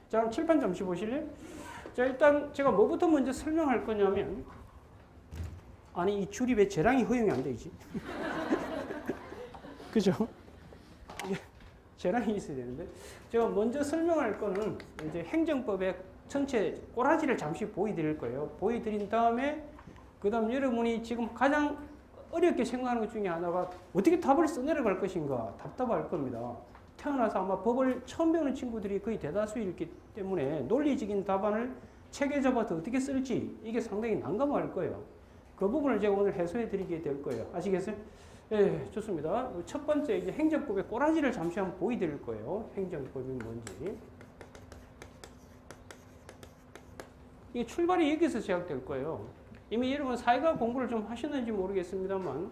자, 그럼 칠판 잠시 보실래요? 자, 일단 제가 뭐부터 먼저 설명할 거냐면, 아니, 이 줄이 왜 재량이 허용이 안 되지? 그죠? 재량이 있어야 되는데. 제가 먼저 설명할 거는 이제 행정법의 전체 꼬라지를 잠시 보여드릴 거예요. 보여드린 다음에, 그 다음 여러분이 지금 가장 어렵게 생각하는 것 중에 하나가 어떻게 답을 써내려갈 것인가 답답할 겁니다. 태어나서 아마 법을 처음 배우는 친구들이 거의 대다수이기 때문에 논리적인 답안을 책에 잡아서 어떻게 쓸지 이게 상당히 난감할 거예요. 그 부분을 제가 오늘 해소해 드리게 될 거예요. 아시겠어요? 예, 좋습니다. 첫 번째 이제 행정법의 꼬라지를 잠시 한번 보여드릴 거예요. 행정법이 뭔지. 이게 출발이 여기서 시작될 거예요. 이미 여러분 사회과 공부를 좀 하셨는지 모르겠습니다만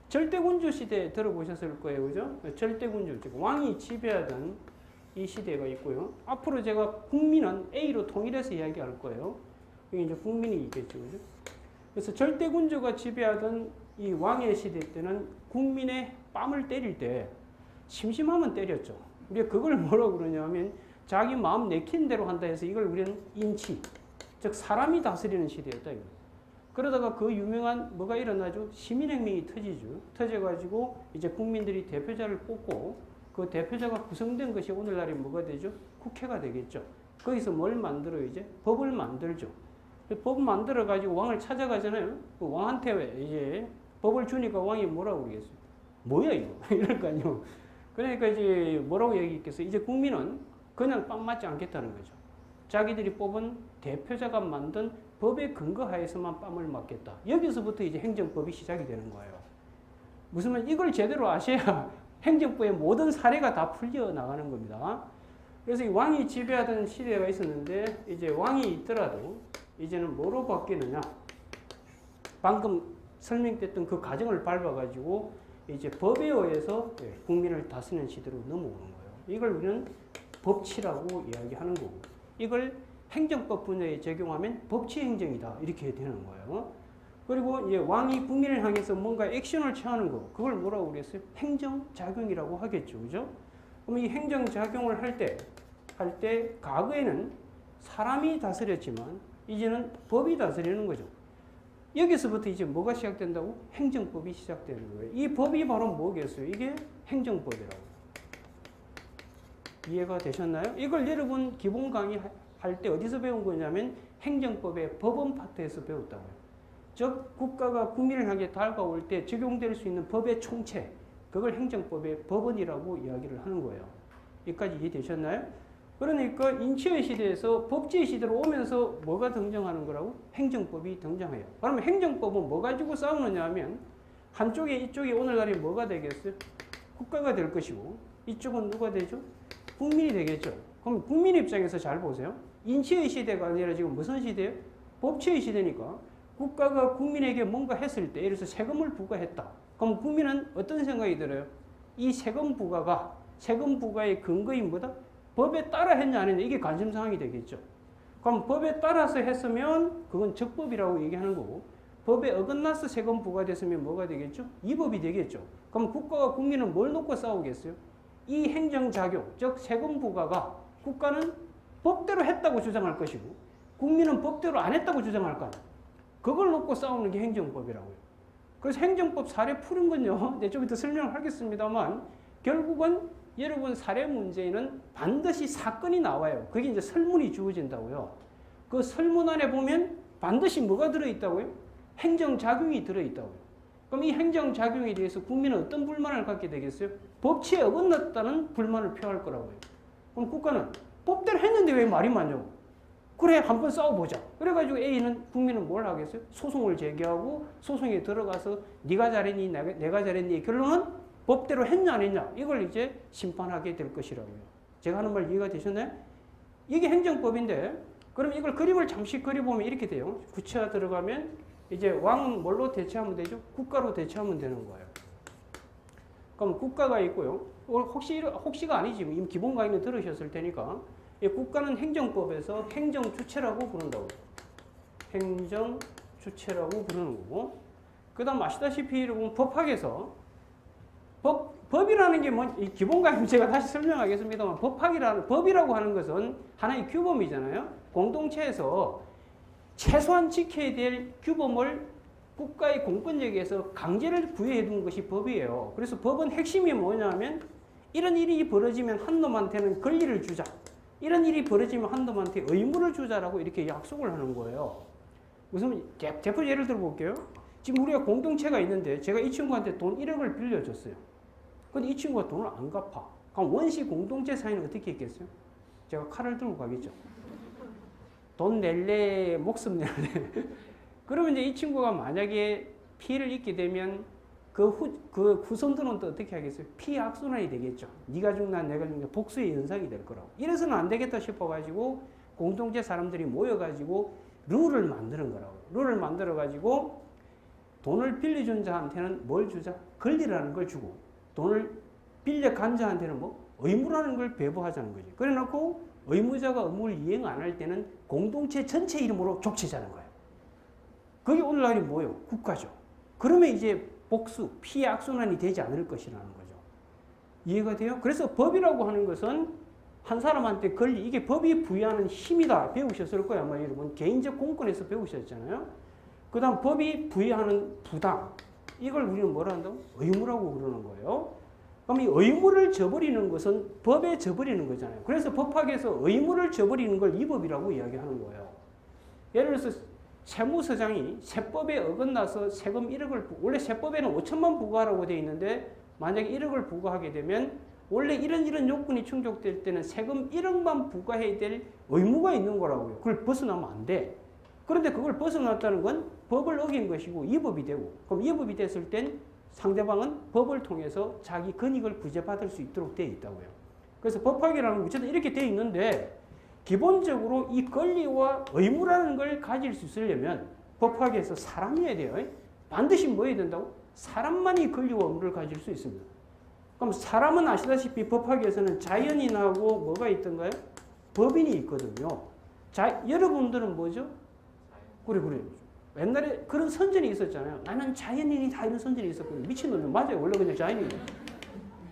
절대군주 시대 들어보셨을 거예요. 그죠? 절대군주, 즉 왕이 지배하던 이 시대가 있고요. 앞으로 제가 국민은 A로 통일해서 이야기할 거예요. 이게 이제 국민이 있겠죠. 그죠? 그래서 절대군주가 지배하던 이 왕의 시대 때는 국민의 뺨을 때릴 때 심심하면 때렸죠. 우리가 그걸 뭐라고 그러냐면 자기 마음 내키는 대로 한다 해서 이걸 우리는 인치, 즉 사람이 다스리는 시대였다. 이거. 그러다가 그 유명한 뭐가 일어나죠? 시민혁명이 터지죠. 터져가지고 이제 국민들이 대표자를 뽑고 그 대표자가 구성된 것이 오늘날에 뭐가 되죠? 국회가 되겠죠. 거기서 뭘 만들어요? 이제 법을 만들죠. 법을 만들어가지고 왕을 찾아가잖아요. 그 왕한테 이제 법을 주니까 왕이 뭐라고 그러겠어요? 뭐야 이거? 이럴 거 아니에요. 그러니까 이제 뭐라고 얘기했겠어요? 이제 국민은 그냥 빵 맞지 않겠다는 거죠. 자기들이 뽑은 대표자가 만든 법에 근거하에서만 뺨을 맞겠다. 여기서부터 이제 행정법이 시작이 되는 거예요. 무슨 말 이걸 제대로 아셔야 행정법의 모든 사례가 다 풀려 나가는 겁니다. 그래서 이 왕이 지배하던 시대가 있었는데 이제 왕이 있더라도 이제는 뭐로 바뀌느냐? 방금 설명됐던 그 과정을 밟아가지고 이제 법에 의해서 국민을 다스리는 시대로 넘어오는 거예요. 이걸 우리는 법치라고 이야기하는 거고, 이걸 행정법 분야에 적용하면 법치 행정이다 이렇게 되는 거예요. 그리고 이제 왕이 국민을 향해서 뭔가 액션을 취하는 거, 그걸 뭐라고 그랬어요? 행정작용이라고 하겠죠, 그죠? 그럼 이 행정작용을 할 때 과거에는 사람이 다스렸지만 이제는 법이 다스리는 거죠. 여기서부터 이제 뭐가 시작된다고? 행정법이 시작되는 거예요. 이 법이 바로 뭐겠어요? 이게 행정법이라고. 이해가 되셨나요? 이걸 여러분 기본 강의 할 때 어디서 배운 거냐면 행정법의 법원 파트에서 배웠다고요. 즉 국가가 국민을 향해 다가올 때 적용될 수 있는 법의 총체, 그걸 행정법의 법원이라고 이야기를 하는 거예요. 여기까지 이해되셨나요? 그러니까 인치의 시대에서 법치의 시대로 오면서 뭐가 등장하는 거라고? 행정법이 등장해요. 그러면 행정법은 뭐 가지고 싸우느냐 하면 한쪽에 이쪽이 오늘날에 뭐가 되겠어요? 국가가 될 것이고 이쪽은 누가 되죠? 국민이 되겠죠. 그럼 국민 입장에서 잘 보세요. 인치의 시대가 아니라 지금 무슨 시대예요? 법치의 시대니까 국가가 국민에게 뭔가 했을 때 예를 들어서 세금을 부과했다. 그럼 국민은 어떤 생각이 들어요? 이 세금 부과의 근거인 뭐다? 법에 따라 했냐 안 했냐 이게 관심사항이 되겠죠. 그럼 법에 따라서 했으면 그건 적법이라고 얘기하는 거고 법에 어긋나서 세금 부과됐으면 뭐가 되겠죠? 위법이 되겠죠. 그럼 국가와 국민은 뭘 놓고 싸우겠어요? 이 행정작용, 즉 세금 부과가 국가는 법대로 했다고 주장할 것이고 국민은 법대로 안 했다고 주장할 거 아니에요. 그걸 놓고 싸우는 게 행정법이라고요. 그래서 행정법 사례 푸는 건요. 좀 이따 설명을 하겠습니다만 결국은 여러분 사례 문제에는 반드시 사건이 나와요. 그게 이제 설문이 주어진다고요. 그 설문 안에 보면 반드시 뭐가 들어있다고요? 행정작용이 들어있다고요. 그럼 이 행정작용에 대해서 국민은 어떤 불만을 갖게 되겠어요? 법치에 어긋났다는 불만을 표할 거라고요. 그럼 국가는 법대로 했는데 왜 말이 많냐고. 그래 한번 싸워보자. 그래가지고 A는 국민은 뭘 하겠어요? 소송을 제기하고 소송에 들어가서 네가 잘했니 내가 잘했니 결론은 법대로 했냐 안 했냐 이걸 이제 심판하게 될 것이라고요. 제가 하는 말 이해가 되셨나요? 이게 행정법인데 그럼 이걸 그림을 잠시 그려보면 이렇게 돼요. 구체화 들어가면 이제 왕은 뭘로 대체하면 되죠? 국가로 대체하면 되는 거예요. 그럼 국가가 있고요. 혹시가 아니지 이미 기본 강의는 들으셨을 테니까 이 국가는 행정법에서 행정주체라고 부른다고. 행정주체라고 부르는 거고 그 다음 아시다시피 여러분 법학에서 법이라는 게 이 기본概제가 다시 설명하겠습니다만 법이라고 하는 것은 하나의 규범이잖아요. 공동체에서 최소한 지켜야 될 규범을 국가의 공권력에서 강제를 부여해 둔 것이 법이에요. 그래서 법은 핵심이 뭐냐면 이런 일이 벌어지면 한 놈한테는 권리를 주자. 이런 일이 벌어지면 한 놈한테 의무를 주자라고 이렇게 약속을 하는 거예요. 무슨 대표 예를 들어 볼게요. 지금 우리가 공동체가 있는데 제가 이 친구한테 돈 1억을 빌려줬어요. 근데 이 친구가 돈을 안 갚아. 그럼 원시 공동체 사이는 어떻게 했겠어요? 제가 칼을 들고 가겠죠. 돈 낼래, 목숨 낼래. 그러면 이제 이 친구가 만약에 피해를 입게 되면 그 후손들은 또 어떻게 하겠어요? 피해악순환이 되겠죠. 네가 죽나 내가 죽나 복수의 연상이 될 거라고. 이래서는 안 되겠다 싶어가지고 공동체 사람들이 모여가지고 룰을 만드는 거라고. 룰을 만들어가지고 돈을 빌려준 자한테는 뭘 주자? 권리라는 걸 주고 돈을 빌려간 자한테는 뭐? 의무라는 걸 배부하자는 거지. 그래 놓고 의무자가 의무를 이행 안 할 때는 공동체 전체 이름으로 족치자는 거예요. 그게 오늘날이 뭐예요? 국가죠. 그러면 이제 복수, 피해 악순환이 되지 않을 것이라는 거죠. 이해가 돼요? 그래서 법이라고 하는 것은 한 사람한테 권리, 이게 법이 부여하는 힘이다. 배우셨을 거예요. 아마 여러분 개인적 공권에서 배우셨잖아요. 그 다음 법이 부여하는 부담, 이걸 우리는 뭐라 한다고? 의무라고 그러는 거예요. 그럼 이 의무를 저버리는 것은 법에 저버리는 거잖아요. 그래서 법학에서 의무를 저버리는 걸 위법이라고 이야기하는 거예요. 예를 들어서 세무서장이 세법에 어긋나서 세금 1억을 원래 세법에는 5천만 부과하라고 되어 있는데 만약에 1억을 부과하게 되면 원래 이런 요건이 충족될 때는 세금 1억만 부과해야 될 의무가 있는 거라고요. 그걸 벗어나면 안 돼. 그런데 그걸 벗어났다는 건 법을 어긴 것이고 위법이 되고, 그럼 위법이 됐을 땐 상대방은 법을 통해서 자기 권익을 부재받을 수 있도록 되어 있다고요. 그래서 법학이라는 건 어쨌든 이렇게 되어 있는데 기본적으로 이 권리와 의무라는 걸 가질 수 있으려면 법학에서 사람이어야 돼요. 반드시 뭐 해야 된다고? 사람만이 권리와 의무를 가질 수 있습니다. 그럼 사람은 아시다시피 법학에서는 자연인하고 뭐가 있던가요? 법인이 있거든요. 여러분들은 뭐죠? 그래. 옛날에 그런 선전이 있었잖아요. 나는 자연인이다 이런 선전이 있었거든요. 미친놈이 맞아요. 원래 그냥 자연인이에요.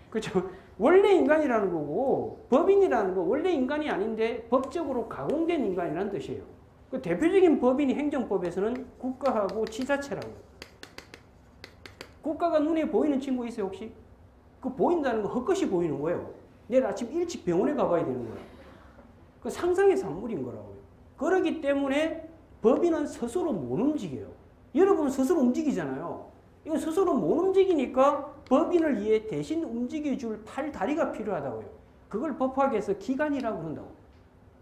그렇죠? 원래 인간이라는 거고 법인이라는 거 원래 인간이 아닌데 법적으로 가공된 인간이라는 뜻이에요. 그 대표적인 법인이 행정법에서는 국가하고 지자체라고. 국가가 눈에 보이는 친구 있어요 혹시? 그 보인다는 거 헛것이 보이는 거예요. 내일 아침 일찍 병원에 가봐야 되는 거예요. 그 상상의 산물인 거라고요. 그렇기 때문에 법인은 스스로 못 움직여요. 여러분은 스스로 움직이잖아요. 이건 스스로 못 움직이니까 법인을 위해 대신 움직여줄 팔, 다리가 필요하다고요. 그걸 법학에서 기관이라고 한다고.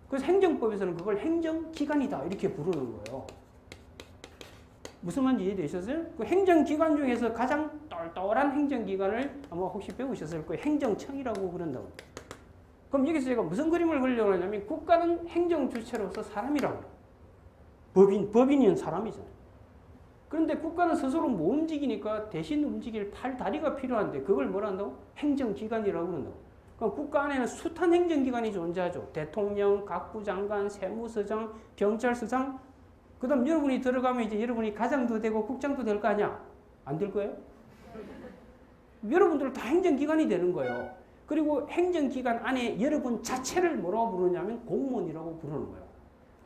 그래서 행정법에서는 그걸 행정기관이다 이렇게 부르는 거예요. 무슨 말인지 이해되셨어요? 그 행정기관 중에서 가장 똘똘한 행정기관을 아마 혹시 배우셨을 거예요. 행정청이라고 그런다고. 그럼 여기서 제가 무슨 그림을 그리려고 하냐면 국가는 행정주체로서 사람이라고. 법인은 사람이잖아요. 그런데 국가는 스스로 못 움직이니까 대신 움직일 팔, 다리가 필요한데 그걸 뭐라 한다고? 행정기관이라고 그런다고. 그럼 국가 안에는 숱한 행정기관이 존재하죠. 대통령, 각부 장관, 세무서장, 경찰서장. 그 다음 여러분이 들어가면 이제 여러분이 가장도 되고 국장도 될 거 아니야? 안 될 거예요? 여러분들 다 행정기관이 되는 거예요. 그리고 행정기관 안에 여러분 자체를 뭐라고 부르냐면 공무원이라고 부르는 거예요.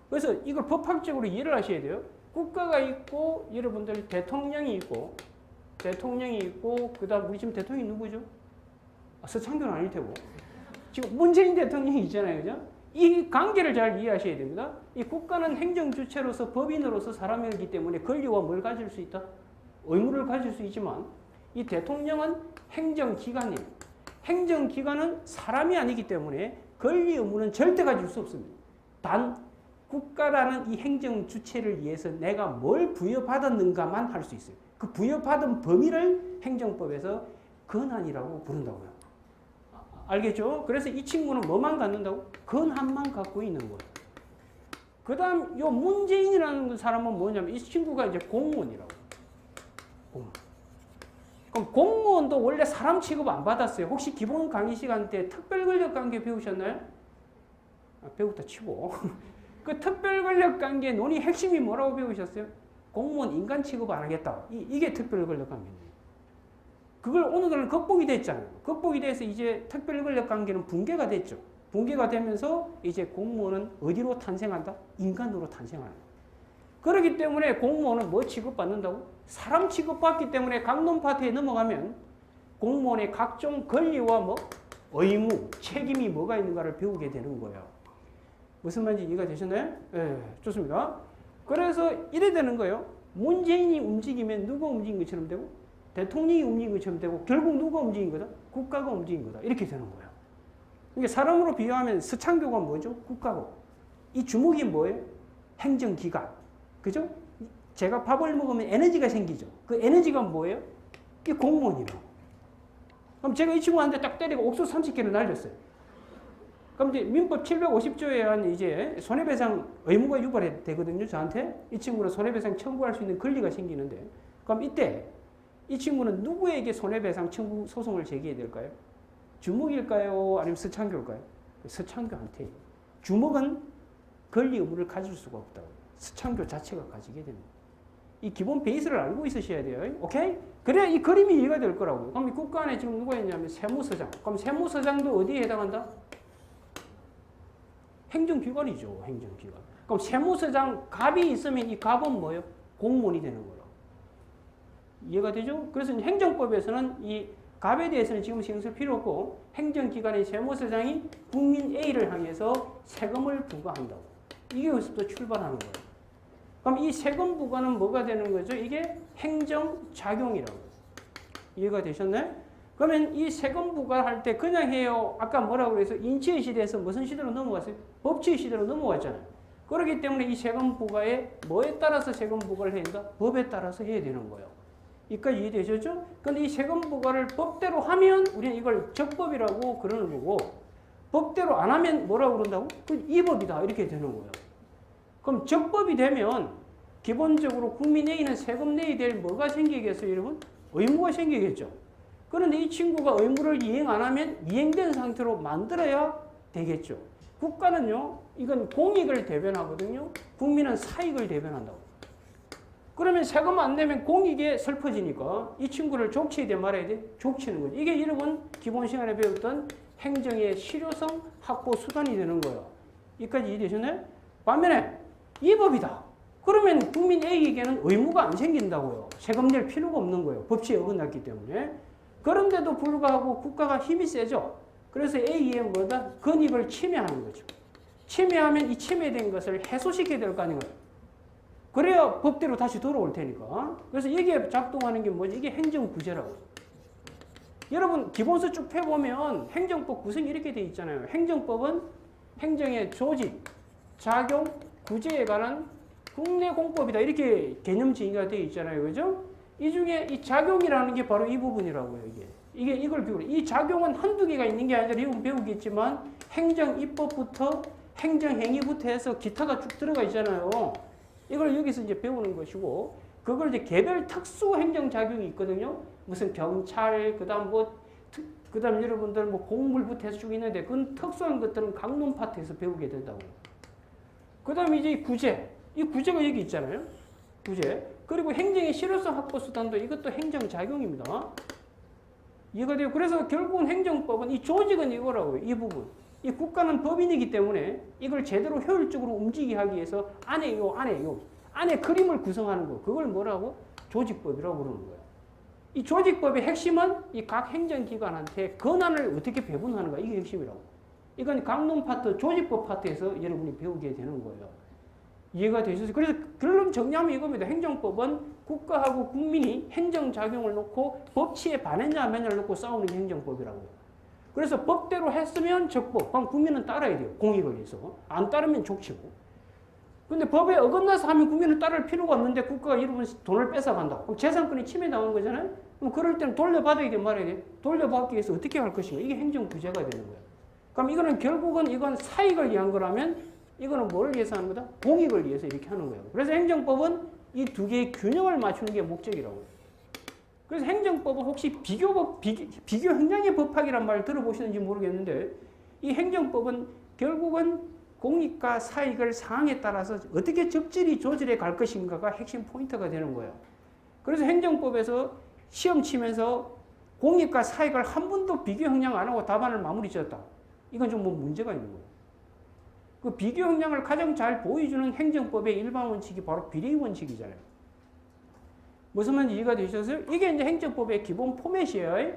그래서 이걸 법학적으로 이해를 하셔야 돼요. 국가가 있고 여러분들 대통령이 있고 그 다음 우리 지금 대통령이 누구죠? 서창교는 아닐 테고 지금 문재인 대통령이 있잖아요. 그죠? 이 관계를 잘 이해하셔야 됩니다. 이 국가는 행정주체로서 법인으로서 사람이기 때문에 권리와 뭘 가질 수 있다? 의무를 가질 수 있지만 이 대통령은 행정기관이에요. 행정기관은 사람이 아니기 때문에 권리 의무는 절대 가질 수 없습니다. 단 국가라는 이 행정주체를 위해서 내가 뭘 부여받았는가만 할 수 있어요. 그 부여받은 범위를 행정법에서 권한이라고 부른다고요. 알겠죠? 그래서 이 친구는 뭐만 갖는다고? 권한만 갖고 있는 거예요. 그 다음 요 문재인이라는 사람은 뭐냐면 이 친구가 이제 공무원이라고. 공무원. 그럼 공무원도 원래 사람 취급 안 받았어요. 혹시 기본 강의 시간 때 특별권력관계 배우셨나요? 배웠다 치고. 그 특별권력관계 논의 핵심이 뭐라고 배우셨어요? 공무원 인간 취급 안 하겠다. 이게 특별권력관계입니다. 그걸 어느 날 극복이 됐잖아요. 극복이 돼서 이제 특별권력 관계는 붕괴가 됐죠. 붕괴가 되면서 이제 공무원은 어디로 탄생한다? 인간으로 탄생하는. 그렇기 때문에 공무원은 뭐 취급받는다고? 사람 취급받기 때문에 강론 파트에 넘어가면 공무원의 각종 권리와 뭐 의무, 책임이 뭐가 있는가를 배우게 되는 거예요. 무슨 말인지 이해가 되셨나요? 네, 좋습니다. 그래서 이래 되는 거예요. 문재인이 움직이면 누가 움직인 것처럼 되고 대통령이 움직인 것처럼 되고 결국 누가 움직인 거다? 국가가 움직인 거다. 이렇게 되는 거예요. 이게 사람으로 비유하면 서창교가 뭐죠? 국가고. 이 주목이 뭐예요? 행정기관. 그죠? 제가 밥을 먹으면 에너지가 생기죠. 그 에너지가 뭐예요? 이게 공무원이라고. 그럼 제가 이 친구한테 딱 때리고 옥수수 30개를 날렸어요. 그럼 이제 민법 750조에 의한 이제 손해배상 의무가 유발되거든요. 저한테. 이 친구는 손해배상 청구할 수 있는 권리가 생기는데. 그럼 이때 이 친구는 누구에게 손해배상 청구 소송을 제기해야 될까요? 주목일까요? 아니면 서창교일까요? 서창교한테. 주목은 권리 의무를 가질 수가 없다고. 서창교 자체가 가지게 됩니다. 이 기본 베이스를 알고 있으셔야 돼요. 오케이? 그래야 이 그림이 이해가 될 거라고요. 그럼 이 국가 안에 지금 누가 있냐면 세무서장. 그럼 세무서장도 어디에 해당한다? 행정기관이죠. 행정기관. 그럼 세무서장 갑이 있으면 이 갑은 뭐예요? 공무원이 되는 거라고. 이해가 되죠? 그래서 행정법에서는 이 갑에 대해서는 지금 신경 쓸 필요 없고 행정기관의 세무서장이 국민 A를 향해서 세금을 부과한다고. 이게 여기서부터 출발하는 거예요. 그럼 이 세금 부과는 뭐가 되는 거죠? 이게 행정작용이라고. 이해가 되셨나요? 그러면 이 세금 부과할 때 그냥 해요. 아까 뭐라고 그래서 인치의 시대에서 무슨 시대로 넘어갔어요? 법치의 시대로 넘어갔잖아요. 그렇기 때문에 이 세금 부과에 뭐에 따라서 세금 부과를 해야 된다? 법에 따라서 해야 되는 거예요. 여기까지 이해되셨죠? 근데 이 세금 부과를 법대로 하면 우리는 이걸 적법이라고 그러는 거고 법대로 안 하면 뭐라고 그런다고? 이 법이다. 이렇게 되는 거예요. 그럼 적법이 되면 기본적으로 국민 A는 세금 내야 될 뭐가 생기겠어요, 여러분? 의무가 생기겠죠. 그런데 이 친구가 의무를 이행 안 하면 이행된 상태로 만들어야 되겠죠. 국가는요, 이건 공익을 대변하거든요. 국민은 사익을 대변한다고. 그러면 세금 안 내면 공익에 슬퍼지니까 이 친구를 족치해야 돼 말아야 돼? 족치는 거죠. 이게 여러분 기본 시간에 배웠던 행정의 실효성 확보 수단이 되는 거예요. 여기까지 이해되셨나요? 반면에 이 법이다. 그러면 국민 A에게는 의무가 안 생긴다고요. 세금 낼 필요가 없는 거예요. 법치에 어긋났기 때문에. 그런데도 불구하고 국가가 힘이 세죠. 그래서 A의 뭐다? 권익을 침해하는 거죠. 침해하면 이 침해된 것을 해소시켜야 될 거 아닌가요? 그래야 법대로 다시 돌아올 테니까. 그래서 이게 작동하는 게 뭐지? 이게 행정구제라고. 여러분 기본서 쭉 펴보면 행정법 구성이 이렇게 돼 있잖아요. 행정법은 행정의 조직, 작용, 구제에 관한 국내 공법이다. 이렇게 개념 정의가 되어 있잖아요. 그죠? 이 중에 이 작용이라는 게 바로 이 부분이라고요. 이걸 비우래. 이 작용은 한두 개가 있는 게 아니라 이건 배우겠지만 행정 입법부터 행정 행위부터 해서 기타가 쭉 들어가 있잖아요. 이걸 여기서 이제 배우는 것이고 그걸 이제 개별 특수 행정 작용이 있거든요. 무슨 경찰, 그다음 여러분들 뭐 공물부터 해서 쭉 있는데 그건 특수한 것들은 강론 파트에서 배우게 된다고. 그다음에 이제 구제. 이 구제가 여기 있잖아요. 구제. 그리고 행정의 실효성 확보 수단도 이것도 행정 작용입니다. 이해가 돼요. 그래서 결국은 행정법은 이 조직은 이거라고요. 이 부분. 이 국가는 법인이기 때문에 이걸 제대로 효율적으로 움직이게 하기 위해서 안에 그림을 구성하는 거. 그걸 뭐라고? 조직법이라고 그러는 거예요. 이 조직법의 핵심은 이 각 행정기관한테 권한을 어떻게 배분하는가. 이게 핵심이라고. 이건 강론 파트, 조직법 파트에서 여러분이 배우게 되는 거예요. 이해가 되셨어요? 그래서 결론 정리하면 이겁니다. 행정법은 국가하고 국민이 행정작용을 놓고 법치에 반했냐 안 했냐를 놓고 싸우는 게 행정법이라고요. 그래서 법대로 했으면 적법, 그럼 국민은 따라야 돼요. 공익을 위해서. 안 따르면 족치고. 근데 법에 어긋나서 하면 국민은 따를 필요가 없는데 국가가 이러면 돈을 뺏어간다. 그럼 재산권이 침해당하는 거잖아요. 그럼 그럴 때는 돌려받아야 돼 말아야 돼. 돌려받기 위해서 어떻게 할 것인가. 이게 행정구제가 되는 거예요. 그럼 이거는 결국은 이건 사익을 위한 거라면 이거는 뭐를 위해서 하는 거다? 공익을 위해서 이렇게 하는 거예요. 그래서 행정법은 이 두 개의 균형을 맞추는 게 목적이라고요. 그래서 행정법은 혹시 비교 행정의 법학이란 말 들어보시는지 모르겠는데 이 행정법은 결국은 공익과 사익을 상황에 따라서 어떻게 적절히 조절해 갈 것인가가 핵심 포인트가 되는 거예요. 그래서 행정법에서 시험 치면서 공익과 사익을 한 번도 비교 형량 안 하고 답안을 마무리 지었다. 이건 좀 뭐 문제가 있는 거예요. 그 비교 형량을 가장 잘 보여주는 행정법의 일반 원칙이 바로 비례 원칙이잖아요. 무슨 말인지 이해가 되셨어요? 이게 이제 행정법의 기본 포맷이에요.